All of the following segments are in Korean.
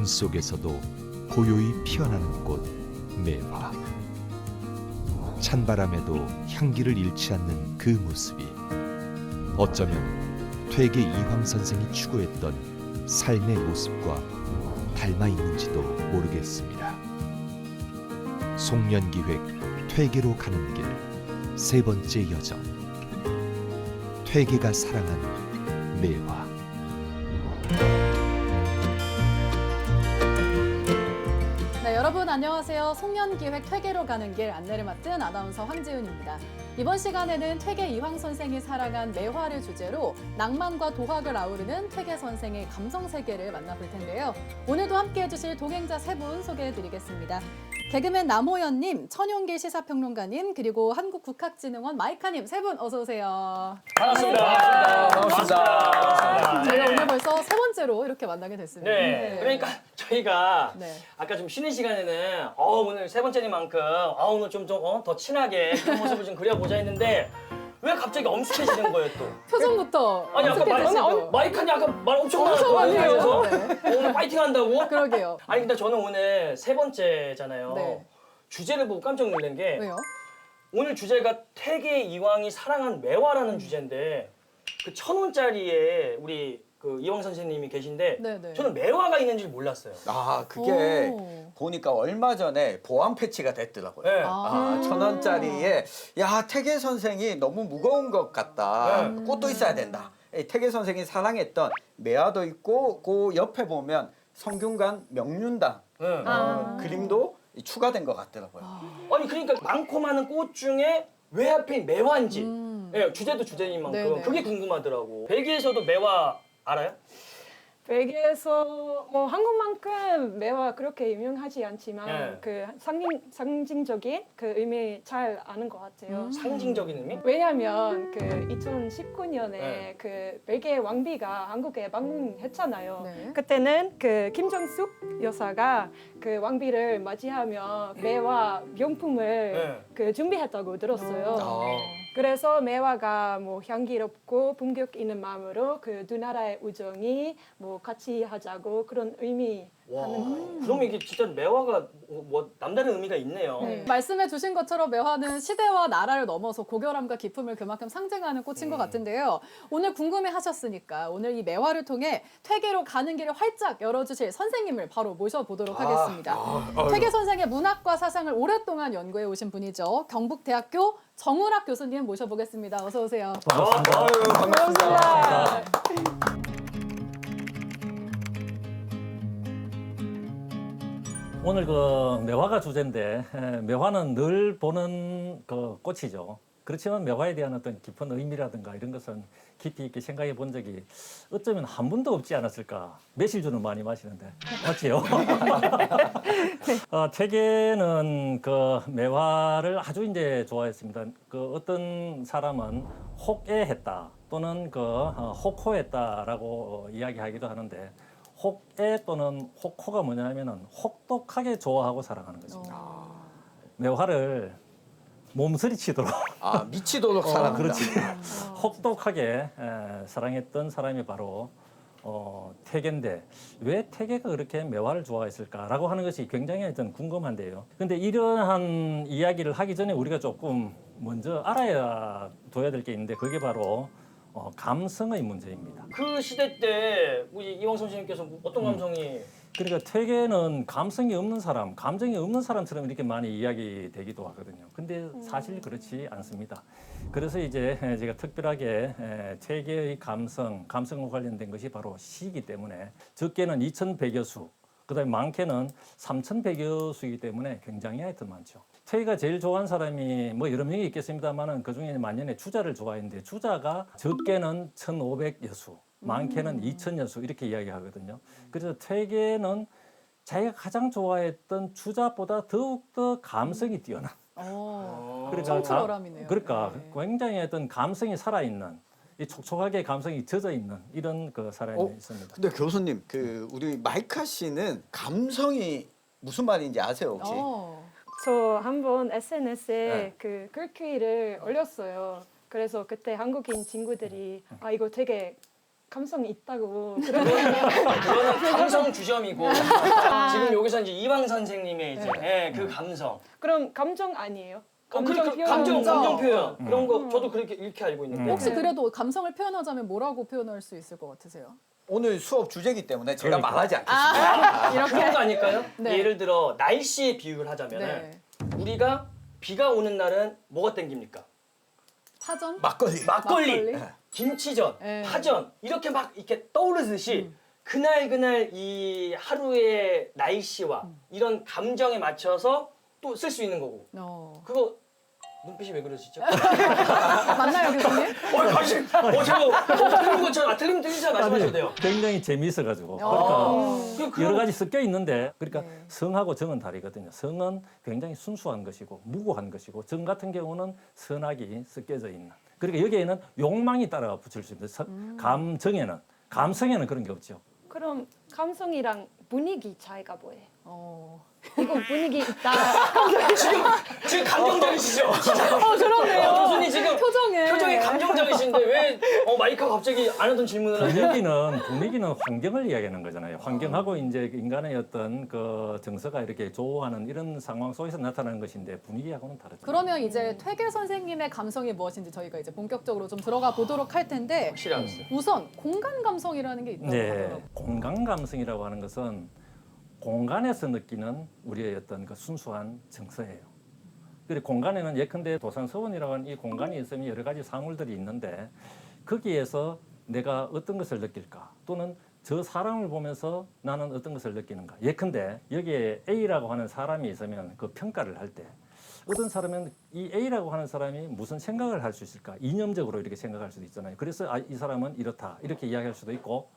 속에서도 고요히 피어나는 꽃 매화. 찬바람에도 향기를 잃지 않는 그 모습이 어쩌면 퇴계 이황 선생이 추구했던 삶의 모습과 닮아 있는지도 모르겠습니다. 송년기획 퇴계로 가는 길 세 번째 여정. 퇴계가 사랑한 매화. 네, 여러분 안녕하세요. 송년기획 퇴계로 가는 길 안내를 맡은 아나운서 황지은입니다. 이번 시간에는 퇴계 이황 선생이 살아간 매화를 주제로 낭만과 도학을 아우르는 퇴계 선생의 감성 세계를 만나볼 텐데요. 오늘도 함께해 주실 동행자 세 분 소개해드리겠습니다. 개그맨 남호연님, 천용길 시사평론가님, 그리고 한국국학진흥원 마이카님 세 분 어서 오세요. 반갑습니다. 반갑습니다. 저희가 오늘 벌써 세 번째로 이렇게 만나게 됐습니다. 네. 그러니까 저희가 네. 아까 좀 쉬는 시간에는 오늘 세 번째니만큼 오늘 좀 더 친하게 그런 모습을 좀 그려보자 했는데 왜 갑자기 엄숙해지는 거예요 또? 표정부터 아니 아까 어색해지시고. 마이크니 아까 말 엄청 엄청 많이 해요. 그래서 오늘 파이팅 한다고? 그러게요. 아니 근데 저는 오늘 세 번째잖아요. 네. 주제를 보고 깜짝 놀란 게 왜요? 오늘 주제가 퇴계 이황이 사랑한 매화라는 주제인데 그 1,000원짜리에 우리 그 이황 선생님이 계신데 네네. 저는 매화가 있는 줄 몰랐어요. 아, 그게 오. 보니까 얼마 전에 보안 패치가 됐더라고요. 네. 아, 1,000원짜리에 야, 태계 선생이 너무 무거운 것 같다. 꽃도 있어야 된다. 이 태계 선생이 사랑했던 매화도 있고 그 옆에 보면 성균관 명륜당 네. 그림도 추가된 것 같더라고요. 아니 그러니까 많고 많은 꽃 중에 왜 하필 매화인지 예, 주제도 주제인 만큼 네네. 그게 궁금하더라고. 벨기에에서도 매화 알아요? 벨기에에서 뭐 한국만큼 매화 그렇게 유명하지 않지만 네. 그 상징적인 그 의미 잘 아는 것 같아요. 상징적인 의미? 왜냐하면 그 2019년에 네. 그 벨기에 왕비가 한국에 방문했잖아요. 네. 그때는 그 김정숙 여사가 그 왕비를 맞이하며 매화 명품을 네. 그 준비했다고 들었어요. 아. 그래서 매화가 뭐 향기롭고 품격 있는 마음으로 그 두 나라의 우정이 뭐 같이 하자고 그런 의미 와, 하는 거예요. 그럼 이게 진짜 매화가 뭐 남다른 의미가 있네요. 네. 말씀해 주신 것처럼 매화는 시대와 나라를 넘어서 고결함과 기품을 그만큼 상징하는 꽃인 것 같은데요. 오늘 궁금해 하셨으니까 오늘 이 매화를 통해 퇴계로 가는 길을 활짝 열어주실 선생님을 바로 모셔보도록 하겠습니다. 퇴계 선생의 문학과 사상을 오랫동안 연구해 오신 분이죠. 경북대학교 정우락 교수님 모셔보겠습니다. 어서 오세요. 아유, 반갑습니다. 오늘 그 매화가 주제인데 매화는 늘 보는 그 꽃이죠. 그렇지만 매화에 대한 어떤 깊은 의미라든가 이런 것은 깊이 있게 생각해 본 적이 어쩌면 한 번도 없지 않았을까. 매실주는 많이 마시는데 맞지요? 퇴계는 그 매화를 아주 이제 좋아했습니다. 그 어떤 사람은 혹애했다 또는 그 혹호했다라고 이야기하기도 하는데. 혹애 또는 혹호가 뭐냐면은 혹독하게 좋아하고 사랑하는 것입니다. 매화를 몸서리치도록 아, 미치도록 사랑한다. 그렇지. 혹독하게 사랑했던 사람이 바로 퇴계인데 왜 퇴계가 그렇게 매화를 좋아했을까라고 하는 것이 굉장히 하여튼 궁금한데요. 근데 이러한 이야기를 하기 전에 우리가 조금 먼저 알아야 둬야 될 게 있는데 그게 바로 감성의 문제입니다. 그 시대 때 우리 이황 선생님께서 어떤 감성이 그러니까 퇴계는 감성이 없는 사람, 감정이 없는 사람처럼 이렇게 많이 이야기되기도 하거든요. 근데 사실 그렇지 않습니다. 그래서 이제 제가 특별하게 퇴계의 감성과 관련된 것이 바로 시이기 때문에 적게는 2,100여 수, 그다음에 많게는 3,100여 수이기 때문에 굉장히 하여튼 많죠. 퇴계가 제일 좋아하는 사람이 뭐 여러 명이 있겠습니다만은 그 중에 만년에 주자를 좋아했는데 주자가 적게는 1,500여 수, 많게는 2,000여 수 이렇게 이야기하거든요. 그래서 퇴계는 자기가 가장 좋아했던 주자보다 더욱더 감성이 뛰어난. 청출어람이네요. 그러니까 네. 굉장히 어떤 감성이 살아있는, 이 촉촉하게 감성이 젖어 있는 이런 그 사람이 있습니다. 근데 교수님, 그 우리 마이카 씨는 감성이 무슨 말인지 아세요, 혹시? 저 한번 SNS에 네. 그 글귀를 올렸어요. 그래서 그때 한국인 친구들이 아 이거 되게 감성이 있다고. 그거는 감성 주점이고 지금 여기서 이제 이황 선생님의 이제 예, 그 감성. 그럼 감정 아니에요? 감정 표현 음. 그런 거 저도 그렇게 이렇게 알고 있는데. 혹시 그래도 감성을 표현하자면 뭐라고 표현할 수 있을 것 같으세요? 오늘 수업 주제이기 때문에 제가 그러니까. 말하지 않겠습니다. 그런 거 아닐까요? 네. 예를 들어 날씨에 비유를 하자면 네. 우리가 비가 오는 날은 뭐가 땡깁니까? 파전? 막걸리. 막걸리, 막걸리? 김치전, 네. 파전 이렇게 막 이렇게 떠오르듯이 그날 이 하루의 날씨와 이런 감정에 맞춰서 또 쓸 수 있는 거고 그거 눈빛이 왜 그러시죠? 맞나요, 교수님? 관심! 제가 틀린 것처럼 틀리면 틀리자 말씀하셔도 돼요. 굉장히 재미있어가지고 그러니까 여러 가지 섞여 있는데 그러니까 네. 성하고 정은 다르거든요. 성은 굉장히 순수한 것이고 무고한 것이고 정 같은 경우는 선악이 섞여져 있는. 그러니까 여기에는 욕망이 따라 붙일 수 있는데 감성에는 그런 게 없죠. 그럼 감성이랑 분위기 차이가 뭐예요? 어. 이거 분위기 있다. 지금 감정적이시죠? 그렇네요. 교수님 지금 표정에. 표정이 감정적이신데 왜 마이크가 갑자기 안 하던 질문을 하세요? 분위기는 환경을 이야기하는 거잖아요. 환경하고 이제 인간의 어떤 그 정서가 이렇게 조화하는 이런 상황 속에서 나타나는 것인데 분위기하고는 다르죠. 그러면 이제 퇴계 선생님의 감성이 무엇인지 저희가 이제 본격적으로 좀 들어가 보도록 할 텐데 확실히 알았어요. 우선 공간 감성이라는 게 있다고 네, 하더라고요. 공간 감성이라고 하는 것은 공간에서 느끼는 우리의 어떤 그 순수한 정서예요. 그리고 공간에는 예컨대 도산서원이라고 하는 이 공간이 있으면 여러 가지 사물들이 있는데 거기에서 내가 어떤 것을 느낄까 또는 저 사람을 보면서 나는 어떤 것을 느끼는가. 예컨대 여기에 A라고 하는 사람이 있으면 그 평가를 할 때 어떤 사람은 이 A라고 하는 사람이 무슨 생각을 할 수 있을까? 이념적으로 이렇게 생각할 수도 있잖아요. 그래서 이 사람은 이렇다 이렇게 이야기할 수도 있고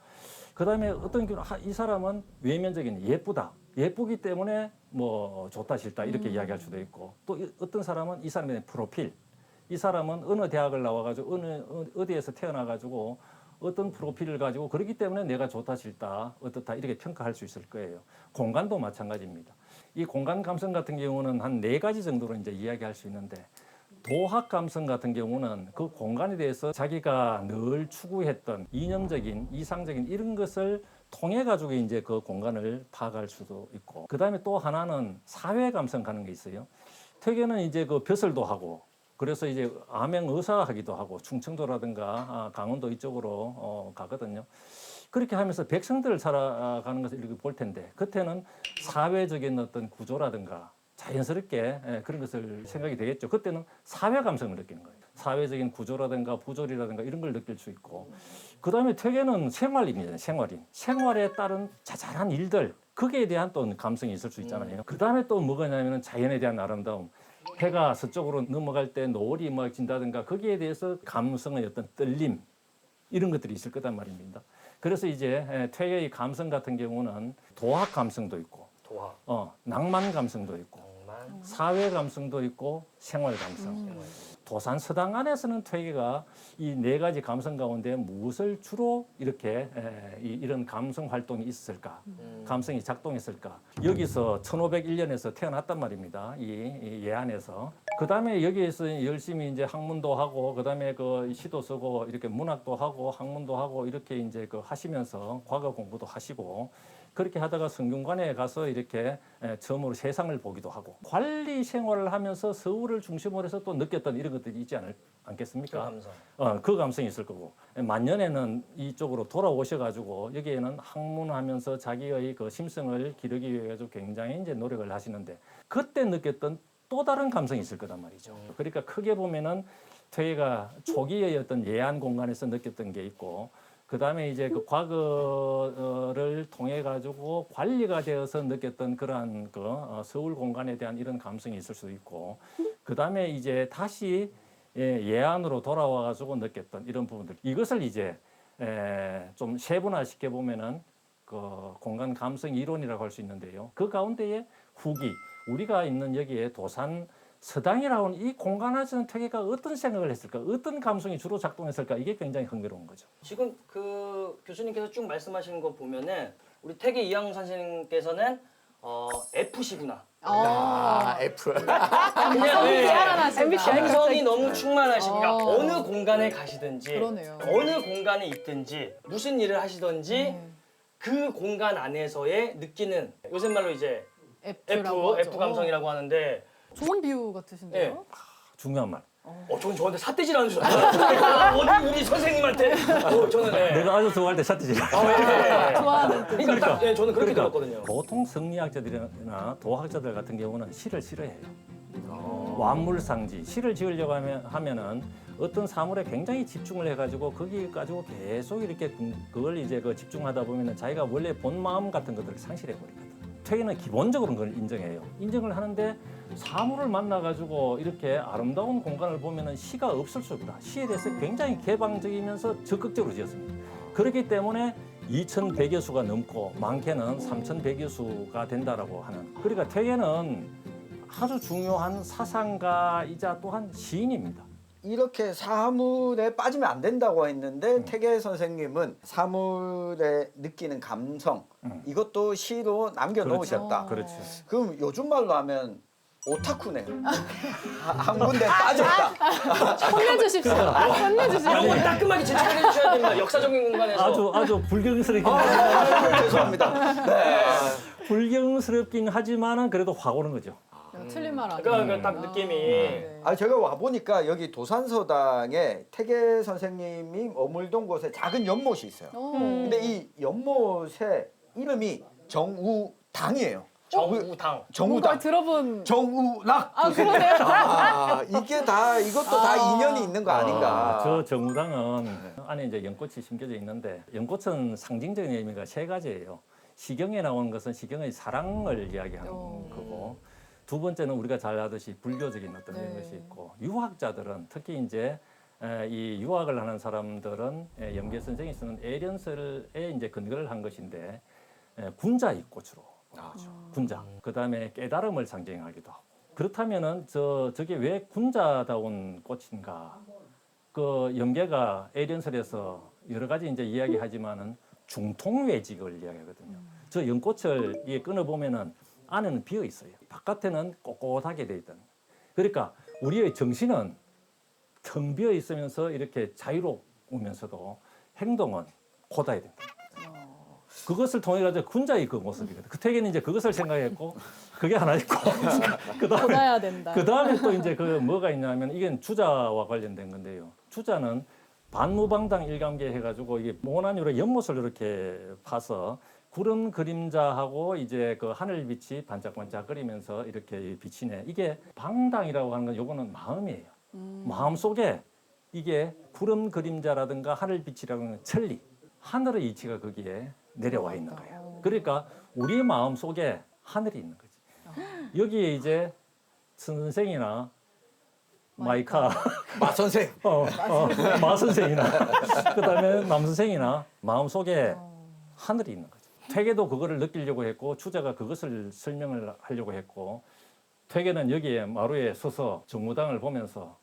그다음에 어떤 경우는 이 사람은 외면적인 예쁘다. 예쁘기 때문에 뭐 좋다 싫다 이렇게 이야기할 수도 있고 또 어떤 사람은 이 사람의 프로필. 이 사람은 어느 대학을 나와가지고 어디에서 태어나가지고 어떤 프로필을 가지고 그렇기 때문에 내가 좋다 싫다 어떻다 이렇게 평가할 수 있을 거예요. 공간도 마찬가지입니다. 이 공간 감성 같은 경우는 한 4가지 정도로 이제 이야기할 수 있는데 도학 감성 같은 경우는 그 공간에 대해서 자기가 늘 추구했던 이념적인 이상적인 이런 것을 통해 가지고 이제 그 공간을 파악할 수도 있고 그다음에 또 하나는 사회 감성 가는 게 있어요. 퇴계는 이제 그 벼슬도 하고 그래서 이제 암행 의사하기도 하고 충청도라든가 강원도 이쪽으로 가거든요. 그렇게 하면서 백성들을 살아가는 것을 이렇게 볼 텐데 그때는 사회적인 어떤 구조라든가 자연스럽게 그런 것을 생각이 되겠죠. 그때는 사회 감성을 느끼는 거예요. 사회적인 구조라든가 부조리라든가 이런 걸 느낄 수 있고 그다음에 퇴계는 생활입니다. 생활인. 생활에 따른 자잘한 일들 거기에 대한 또 감성이 있을 수 있잖아요. 그다음에 또 뭐가냐면 자연에 대한 아름다움. 해가 서쪽으로 넘어갈 때 노을이 막 진다든가 거기에 대해서 감성의 어떤 떨림 이런 것들이 있을 거단 말입니다. 그래서 이제 퇴계의 감성 같은 경우는 도학 감성도 있고 도화, 낭만 감성도 있고 사회 감성도 있고 생활 감성. 도산 서당 안에서는 퇴계가 이 4가지 감성 가운데 무엇을 주로 이렇게 이런 감성 활동이 있었을까? 감성이 작동했을까? 여기서 1501년에서 태어났단 말입니다. 이 예안에서. 그다음에 여기에서 열심히 이제 학문도 하고 그다음에 그 시도 쓰고 이렇게 문학도 하고 학문도 하고 이렇게 이제 그 하시면서 과거 공부도 하시고 그렇게 하다가 성균관에 가서 이렇게 처음으로 세상을 보기도 하고 관리 생활을 하면서 서울을 중심으로 해서 또 느꼈던 이런 것들이 있지 않겠습니까? 그 감성. 그 감성이 있을 거고 만년에는 이쪽으로 돌아오셔가지고 여기에는 학문하면서 자기의 그 심성을 기르기 위해 가지고 굉장히 이제 노력을 하시는데 그때 느꼈던 또 다른 감성이 있을 거단 말이죠. 그러니까 크게 보면은 퇴계가 초기의 어떤 예안 공간에서 느꼈던 게 있고. 그 다음에 이제 그 과거를 통해 가지고 관리가 되어서 느꼈던 그러한 그 서울 공간에 대한 이런 감성이 있을 수도 있고, 그 다음에 이제 다시 예안으로 돌아와 가지고 느꼈던 이런 부분들, 이것을 이제 좀 세분화시켜 보면은 그 공간 감성 이론이라고 할 수 있는데요. 그 가운데에 후기, 우리가 있는 여기에 도산 서당이라고 하는 이 공간 안에서는 퇴계가 어떤 생각을 했을까, 어떤 감성이 주로 작동했을까, 이게 굉장히 흥미로운 거죠. 지금 그 교수님께서 쭉 말씀하시는 거 보면은 우리 퇴계 이황 선생님께서는 F시구나. F. 그냥 네. MBTI 감성이 너무 충만하시니까 어. 어느 공간에 가시든지 그러네요. 어느 공간에 있든지 무슨 일을 하시든지 그 공간 안에서의 느끼는 요새 말로 이제 F 감성이라고 하는데 좋은 비유 같으신데요? 중요한 말. 저는 저한테 삿대질 하는 줄 알았어요. 어디 우리 선생님한테 저는 네. 내가 아주 좋아할 때 샷지질. 네. 좋아하는 뜻. 그러니까 딱, 네, 저는 그렇게 들었거든요. 보통 성리학자들이나 도학자들 같은 경우는 시를 싫어해요. 완물상지 시를 지으려고 하면은 어떤 사물에 굉장히 집중을 해가지고 거기 가지고 계속 이렇게 그걸 이제 그 집중하다 보면은 자기가 원래 본 마음 같은 것들을 상실해 버리거든. 퇴계는 기본적으로 그걸 인정해요. 인정을 하는데 사물을 만나가지고 이렇게 아름다운 공간을 보면은 시가 없을 수 없다. 시에 대해서 굉장히 개방적이면서 적극적으로 지었습니다. 그렇기 때문에 2,100여 수가 넘고 많게는 3,100여 수가 된다라고 하는. 그러니까 퇴계는 아주 중요한 사상가이자 또한 시인입니다. 이렇게 사물에 빠지면 안 된다고 했는데 태계 선생님은 사물에 느끼는 감성 이것도 시로 남겨놓으셨다. 그렇죠. 그럼 요즘 말로 하면 오타쿠네요. 한 군데 빠졌다. 혼내주십시오. 혼내주십시오. 이거 따끔하게 제출해 주셔야 됩니다. 역사적인 공간에서. 아주 불경스럽긴 죄송합니다. 네. 불경스럽긴 하지만은 그래도 확 오는 거죠. 틀린 말 아니에요. 그러니까 딱 느낌이 네. 제가 와 보니까 여기 도산서당에 태계 선생님이 머물던 곳에 작은 연못이 있어요. 근데 이 연못의 이름이 정우당이에요. 정우당. 뭔가 정우당. 들어본. 정우락. 그러네요. 이게 다 이것도 다 인연이 있는 거 아닌가. 저 정우당은 안에 이제 연꽃이 심겨져 있는데 연꽃은 상징적인 의미가 세 가지예요. 시경에 나오는 것은 시경의 사랑을 이야기하는 거고 두 번째는 우리가 잘 아듯이 불교적인 어떤 이런 것이 있고 유학자들은 특히 이제 이 유학을 하는 사람들은 염계 선생이 쓰는 애련설에 이제 근거를 한 것인데 군자의 꽃으로 군자. 그다음에 깨달음을 상징하기도 하고. 그렇다면은 저게 왜 군자다운 꽃인가? 그 염계가 애련설에서 여러 가지 이제 이야기하지만은 중통외직을 이야기하거든요. 저 연꽃을 이게 끊어 보면은 안에는 비어 있어요. 바깥에는 꼿꼿하게 돼 있다. 그러니까 우리의 정신은 텅 비어 있으면서 이렇게 자유로우면서도 행동은 고다야 된다. 그것을 통해 가지고 군자의 그 모습이거든. 그 태계는 이제 그것을 생각했고 그게 하나 있고 보다야 된다. 그 다음에 또 이제 그 뭐가 있냐면 이게 주자와 관련된 건데요. 주자는 반무방당 일감계 해가지고 이게 모난유로 연못을 이렇게 파서 구름 그림자하고 이제 그 하늘빛이 반짝반짝거리면서 이렇게 비치네. 이게 방당이라고 하는 건 요거는 마음이에요. 마음 속에 이게 구름 그림자라든가 하늘빛이라는 건 천리, 하늘의 이치가 거기에 내려와 있는 거예요. 그러니까 우리 마음 속에 하늘이 있는 거지. 여기에 이제 선생이나 마이카, 마선생. 마선생이나 그다음에 남선생이나 마음 속에 하늘이 있는 거죠. 퇴계도 그거를 느끼려고 했고 주자가 그것을 설명을 하려고 했고 퇴계는 여기에 마루에 서서 정무당을 보면서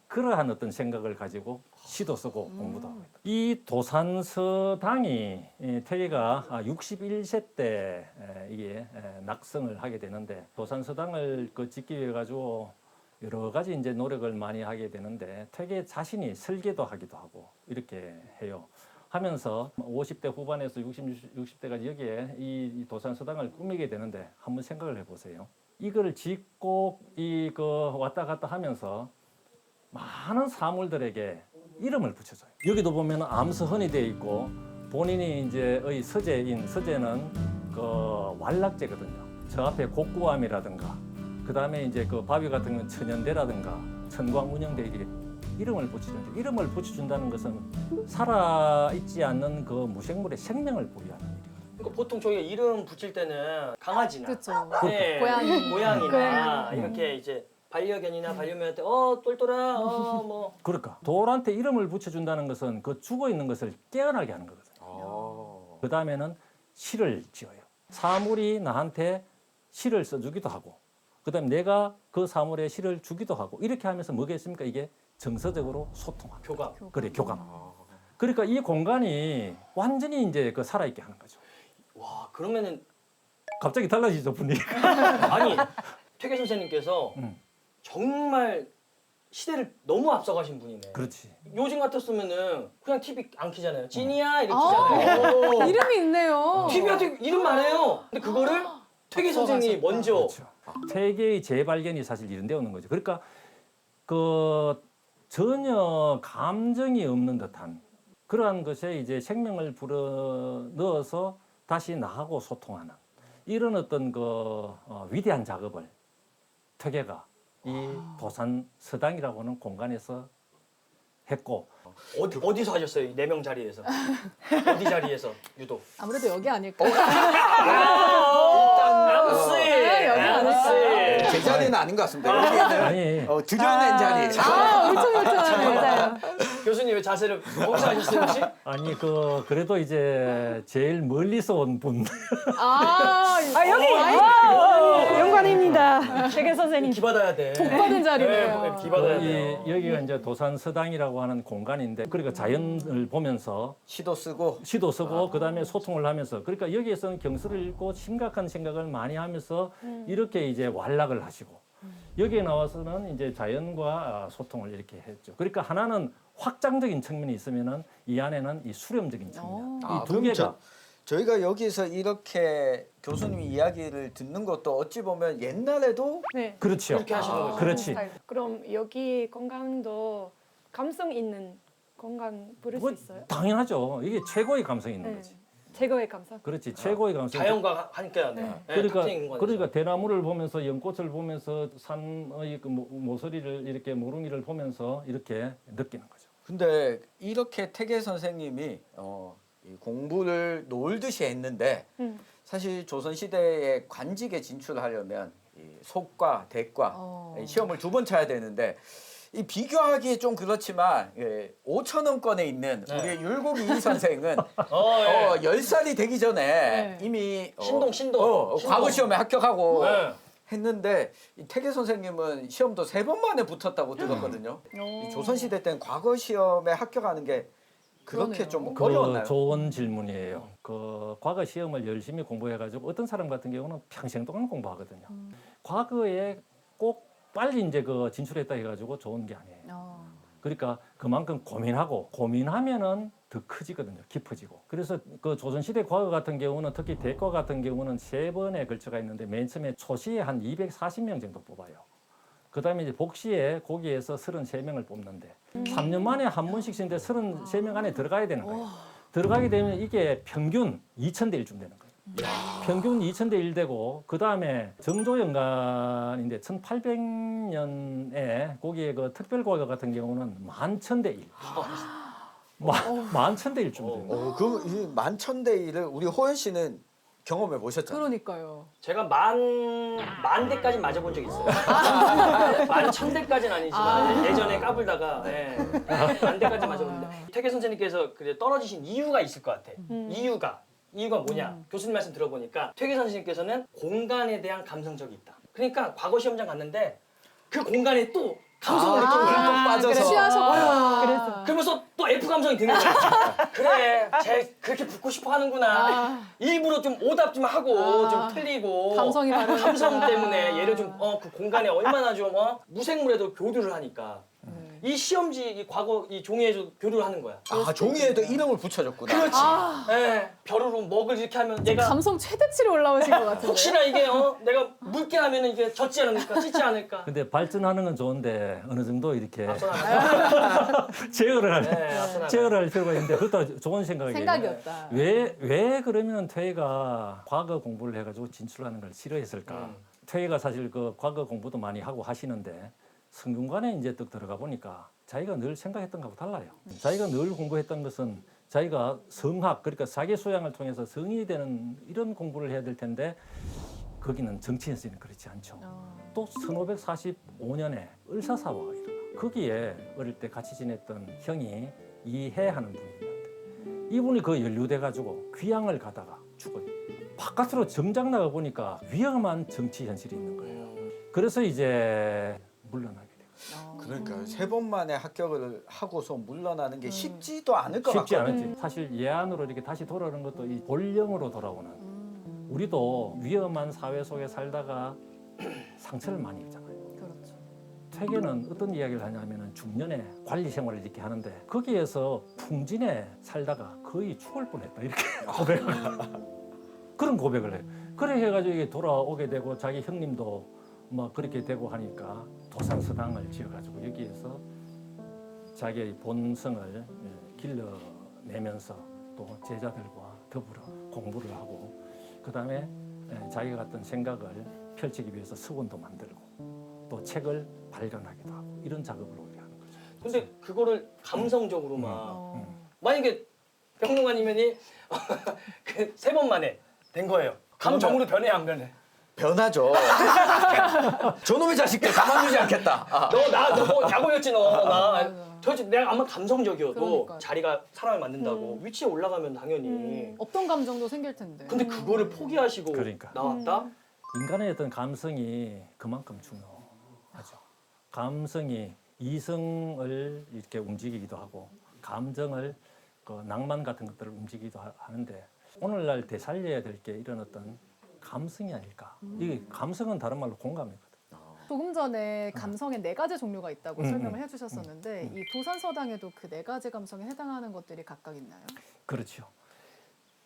그러한 어떤 생각을 가지고 시도 쓰고 공부도 하고 있다. 이 도산서당이 퇴계가 61세 때 이게 낙성을 하게 되는데 도산서당을 짓기 위해 가지고 여러 가지 이제 노력을 많이 하게 되는데 퇴계 자신이 설계도 하기도 하고 이렇게 해요. 하면서 50대 후반에서 60대까지 여기에 이 도산서당을 꾸미게 되는데 한번 생각을 해보세요. 이걸 짓고 왔다 갔다 하면서 많은 사물들에게 이름을 붙여줘요. 여기도 보면 암서헌이 되어 있고 본인이 이제 서재는 그 완락제거든요. 저 앞에 곡구암이라든가 그 다음에 이제 그 바위 같은 건 천연대라든가 천광운영대 이렇게 이름을 붙여준다. 이름을 붙여준다는 것은 살아있지 않는 그 무생물의 생명을 보유하는 일이에요. 그러니까 보통 저희가 이름 붙일 때는 강아지나 그렇죠. 네, 고양이나 이렇게 이제 반려견이나 반려묘한테 똘똘아 뭐 그러니까 돌한테 이름을 붙여준다는 것은 그 죽어 있는 것을 깨어나게 하는 거거든요. 그 다음에는 시를 지어요. 사물이 나한테 시를 써주기도 하고, 그 다음에 내가 그 사물에 시를 주기도 하고 이렇게 하면서 뭐겠습니까? 이게 정서적으로 소통하는 교감. 그래, 교감. 그러니까 이 공간이 완전히 이제 그 살아있게 하는 거죠. 와 그러면은 갑자기 달라지죠 분위기가. 아니 퇴계 선생님께서 정말 시대를 너무 앞서가신 분이네. 그렇지. 요즘 같았으면은 그냥 TV 안 키잖아요. 찐이야 이렇게 키잖아요. 이름이 있네요. TV한테 이름 말해요. 근데 그거를 퇴계 선생님이 먼저 그렇죠. 퇴계의 재발견이 사실 이런 데 오는 거죠. 그러니까 그 전혀 감정이 없는 듯한 그러한 것에 이제 생명을 불어 넣어서 다시 나하고 소통하는 이런 어떤 그 위대한 작업을 퇴계가 이 도산 서당이라고 하는 공간에서 했고 어디서 하셨어요? 이 4명 자리에서 어디 자리에서 유독? 아무래도 여기 아닐까요? 여기 아닐까요? 제 자리는 아닌 것 같습니다. 여기는 아니 드려낸 자리. 울퉁불퉁하네. 맞아요. 교수님 왜 자세를 거기서 하셨어요 혹시? 아니 그래도 이제 제일 멀리서 온 분. 여기 영광입니다. 퇴계 선생님. 기 받아야 돼. 복 받은 자리네요. 네, 기 받아야 돼요. 여기가 이제 도산 서당이라고 하는 공간인데 그러니까 자연을 보면서 시도 쓰고 시도 쓰고 그다음에 소통을 하면서 그러니까 여기에서는 경서를 읽고 심각한 생각을 많이 하면서 이렇게 이제 완락을 하시고 여기에 나와서는 이제 자연과 소통을 이렇게 했죠. 그러니까 하나는 확장적인 측면이 있으면은 이 안에는 이 수렴적인 측면. 이 두 그럼 개가 저희가 여기서 이렇게 교수님 이야기를 듣는 것도 어찌 보면 옛날에도 네. 그렇죠. 그렇게 하시는 거죠. 그렇지. 그럼 여기 공간도 감성 있는 공간 부를 수 뭐, 있어요? 당연하죠. 이게 최고의 감성이 있는 네. 거지. 최고의 감성. 그렇지. 최고의 감성. 자연과 함께하는. 네, 탁 트인 공간에서. 그러니까 대나무를 보면서 연꽃을 보면서 산의 그 모서리를 이렇게 모퉁이를 보면서 이렇게 느끼는 거죠. 근데 이렇게 태계 선생님이 이 공부를 놀듯이 했는데 사실 조선시대의 관직에 진출하려면 이 속과 대과 이 시험을 2번 쳐야 되는데 이 비교하기 좀 그렇지만 5,000원권에 있는 네. 우리 율곡이 선생은 예. 10살이 되기 전에 네. 이미 신동. 과거 시험에 합격하고 네. 했는데 이 태계 선생님은 시험도 3번 만에 붙었다고 들었거든요. 이 조선시대 때는 과거 시험에 합격하는 게 그렇게 그러네요. 좀 그 어려웠나요? 좋은 질문이에요. 그 과거 시험을 열심히 공부해가지고 어떤 사람 같은 경우는 평생 동안 공부하거든요. 과거에 꼭 빨리 이제 그 진출했다 해가지고 좋은 게 아니에요. 그러니까 그만큼 고민하면은 더 커지거든요. 깊어지고. 그래서 그 조선시대 과거 같은 경우는 특히 대과 같은 경우는 3번에 걸쳐가 있는데 맨 처음에 초시에 한 240명 정도 뽑아요. 그 다음에 이제 복시에 거기에서 33명을 뽑는데 3년 만에 한 번씩 쓰는데 33명 안에 들어가야 되는 거예요. 들어가게 되면 이게 평균 2,000대 1쯤 되는 거예요. 평균 2,000대 1 되고 그 다음에 정조연간인데 1800년에 거기에 그 특별고가 같은 경우는 11,000대 1. 11,000대 1쯤 돼요. 그럼 이 만천대 일을 우리 호연 씨는 경험해 보셨잖아요. 그러니까요. 제가 만 대까지 맞아본 적이 있어요. 만 천대까지는 아니지만 예전에 까불다가 만 대까지 맞아봤는데 태계 선생님께서 그래 떨어지신 이유가 있을 것 같아. 이유가 뭐냐? 교수님 말씀 들어보니까 퇴계 선생님께서는 공간에 대한 감성적이 있다. 그러니까 과거 시험장 갔는데 그 공간에 또 감성을 느낀 거야. 또 빠져서. 취하셨구나. 그러면서 또 F 감성이 드는 거야. 그래, 쟤 그렇게 붙고 싶어 하는구나. 일부러 좀 오답 좀 하고 좀 틀리고 감성이 다르니까. 감성 때문에 얘를 좀 그 공간에 얼마나 좀 무생물에도 교류를 하니까 이 시험지 이 과거 이 종이에도 교류를 하는 거야. 종이에도 이름을 붙여줬구나. 그렇지. 예, 벼루로 먹을 이렇게 하면 얘가 감성 최대치로 올라오신 것 같은데. 혹시나 이게 내가 묽게 하면은 이게 젖지 않을까, 찢지 않을까. 근데 발전하는 건 좋은데 어느 정도 이렇게 앞서나가. 제어를 할 네, 앞서나가. 제어를 할 필요가 있는데 그것도 좋은 생각이에요. 생각이었다. 왜 그러면 퇴가 과거 공부를 해가지고 진출하는 걸 싫어했을까? 퇴가 사실 그 과거 공부도 많이 하고 하시는데 성균관에 이제 딱 들어가 보니까 자기가 늘 생각했던 것하고 달라요. 자기가 늘 공부했던 것은 자기가 성학 그러니까 사계 소양을 통해서 성인이 되는 이런 공부를 해야 될 텐데 거기는 정치인에서는 그렇지 않죠. 또 1545년에 을사사화가 일어나. 거기에 어릴 때 같이 지냈던 형이 이해하는 분이 있는데 이분이 그 연루돼 가지고 귀향을 가다가 죽어요. 바깥으로 정작 나가 보니까 위험한 정치 현실이 있는 거예요. 그래서 이제 물러나게 돼요. 그러니까 3번 만에 합격을 하고서 물러나는 게 쉽지도 않을 것 쉽지 같거든요. 않았지. 사실 예안으로 이렇게 다시 돌아오는 것도 이 본령으로 돌아오는 우리도 위험한 사회 속에 살다가 상처를 많이 입잖아요. 그렇죠. 퇴계는 어떤 이야기를 하냐면은 중년에 관리 생활을 이렇게 하는데 거기에서 풍진에 살다가 거의 죽을 뻔했다 이렇게 그런 고백을 해요. 그래 해가지고 이게 돌아오게 되고 자기 형님도 뭐 그렇게 되고 하니까 도산서당을 지어가지고 여기에서 자기의 본성을 길러내면서 또 제자들과 더불어 공부를 하고 그 다음에 자기가 갖던 생각을 펼치기 위해서 서원도 만들고 또 책을 발견하기도 하고 이런 작업을 오히려 하는 거죠. 근데 그거를 감성적으로 막 어. 만약에 평론가님이 그 3번 만에 된 거예요. 감정으로 변해 안 변해? 변하죠. 저놈의 자식들 가만두지 않겠다. 아. 너 야구였지 너. 맞아. 내가 아마 감성적이어도 그러니까요. 자리가 사람을 만든다고 위치에 올라가면 당연히. 없던 감정도 생길 텐데. 근데 그거를 포기하시고 그러니까. 나왔다? 인간의 어떤 감성이 그만큼 중요하죠. 감성이 이성을 이렇게 움직이기도 하고 감정을 그 낭만 같은 것들을 움직이기도 하는데 오늘날 되살려야 될 게 이런 어떤 감성이 아닐까. 이게 감성은 다른 말로 공감이거든. 조금 전에 감성의 4가지 종류가 있다고 설명을 해주셨었는데 이 도산서당에도 그 4가지 감성에 해당하는 것들이 각각 있나요? 그렇죠.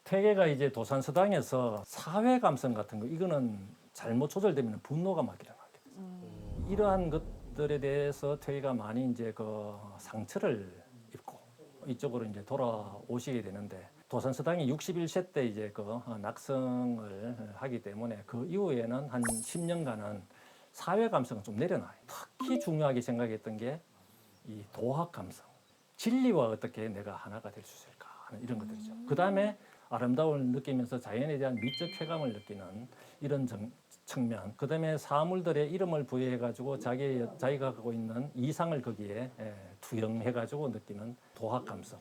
퇴계가 이제 도산서당에서 사회 감성 같은 거 이거는 잘못 조절되면 분노가 막 일어나게 돼요. 이러한 것들에 대해서 퇴계가 많이 이제 그 상처를 입고 이쪽으로 이제 돌아오시게 되는데 도산서당이 61세 때 이제 그 낙성을 하기 때문에 그 이후에는 한 10년간은 사회 감성은 좀 내려놔요. 특히 중요하게 생각했던 게 이 도학 감성, 진리와 어떻게 내가 하나가 될 수 있을까 하는 이런 것들이죠. 그 다음에 아름다움을 느끼면서 자연에 대한 미적 쾌감을 느끼는 이런 측면. 그 다음에 사물들의 이름을 부여해가지고 자기가 갖고 있는 이상을 거기에 투영해가지고 느끼는 도학 감성.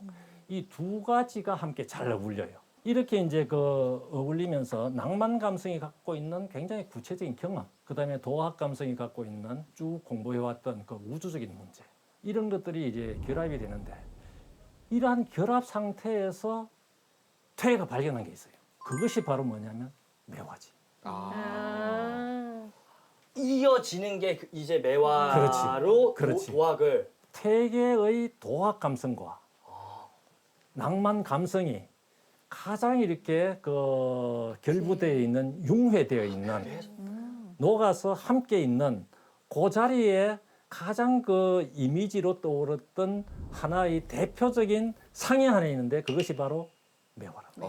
이 2가지가 함께 잘 어울려요. 이렇게 이제 그 어울리면서 낭만 감성이 갖고 있는 굉장히 구체적인 경험, 그 다음에 도학 감성이 갖고 있는 쭉 공부해왔던 그 우주적인 문제, 이런 것들이 이제 결합이 되는데 이러한 결합 상태에서 퇴계가 발견한 게 있어요. 그것이 바로 뭐냐면 매화지. 이어지는 게 이제 매화로 그렇지. 도학을. 퇴계의 도학 감성과 낭만 감성이 가장 이렇게 그 결부되어 있는 융회되어 있는 녹아서 함께 있는 그 자리에 가장 그 이미지로 떠오르던 하나의 대표적인 상이 하나 있는데 그것이 바로 매화랍니다.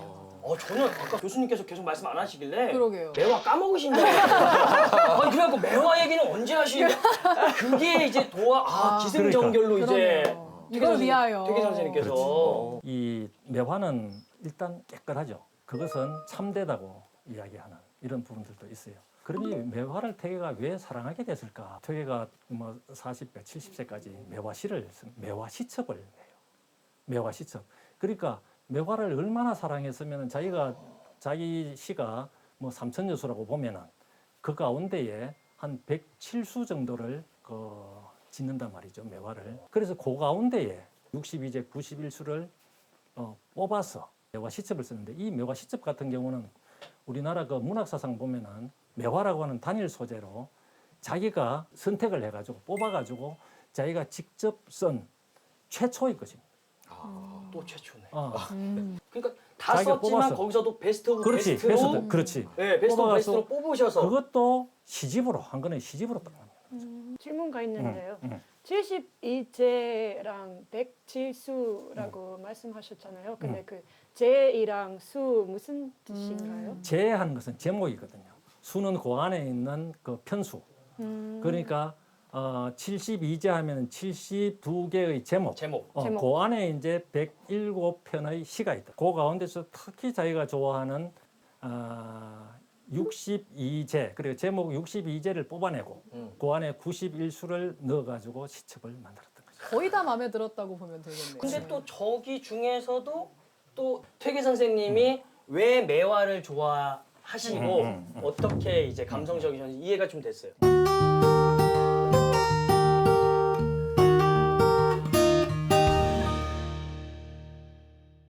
저는 아까 교수님께서 계속 말씀 안 하시길래 그러게요. 매화 까먹으신다고. 아니 그래갖고 매화 얘기는 언제 하시는데 그게 이제 기승전결로 이제 그러네요. 이걸 위하여. 퇴계 선생님께서 이 매화는 일단 깨끗하죠. 그것은 참되다고 이야기하는 이런 부분들도 있어요. 그러니 매화를 퇴계가 왜 사랑하게 됐을까? 퇴계가 뭐 40세, 70세까지 매화시첩을 해요. 매화시첩. 그러니까 매화를 얼마나 사랑했으면 자기 시가 뭐 3,000여 수라고 보면은 그 가운데에 한 107수 정도를 짓는단 말이죠, 매화를. 그래서 그 가운데에 62제 91수를 뽑아서 매화 시첩을 쓰는데 이 매화 시첩 같은 경우는 우리나라 그 문학사상 보면은 매화라고 하는 단일 소재로 자기가 선택을 해가지고 뽑아가지고 자기가 직접 쓴 최초의 것입니다. 또 최초네. 그러니까 다 자기가 썼지만 뽑았어. 거기서도 베스트 오브 그렇지, 베스트로 그렇지. 네, 베스트 오브 뽑아가서 베스트로 뽑으셔서 그것도 시집으로 한 권의 시집으로 딱 나옵니다. 질문가 있는데요. 응. 72제랑 107수라고 말씀하셨잖아요. 근데 그 제이랑 수 무슨 뜻인가요? 제하는 것은 제목이거든요. 수는 그 안에 있는 그 편수. 그러니까 72제 하면 72개의 제목. 제목. 제목. 그 안에 이제 107편의 시가 있다. 그 가운데서 특히 자기가 좋아하는 62제, 그리고 제목 62제를 뽑아내고 그 안에 91수를 넣어가지고 시첩을 만들었던 거죠. 거의 다 마음에 들었다고 보면 되겠네요. 근데 또 저기 중에서도 또 퇴계 선생님이 왜 매화를 좋아하시고 어떻게 이제 감성적이셨는지 이해가 좀 됐어요.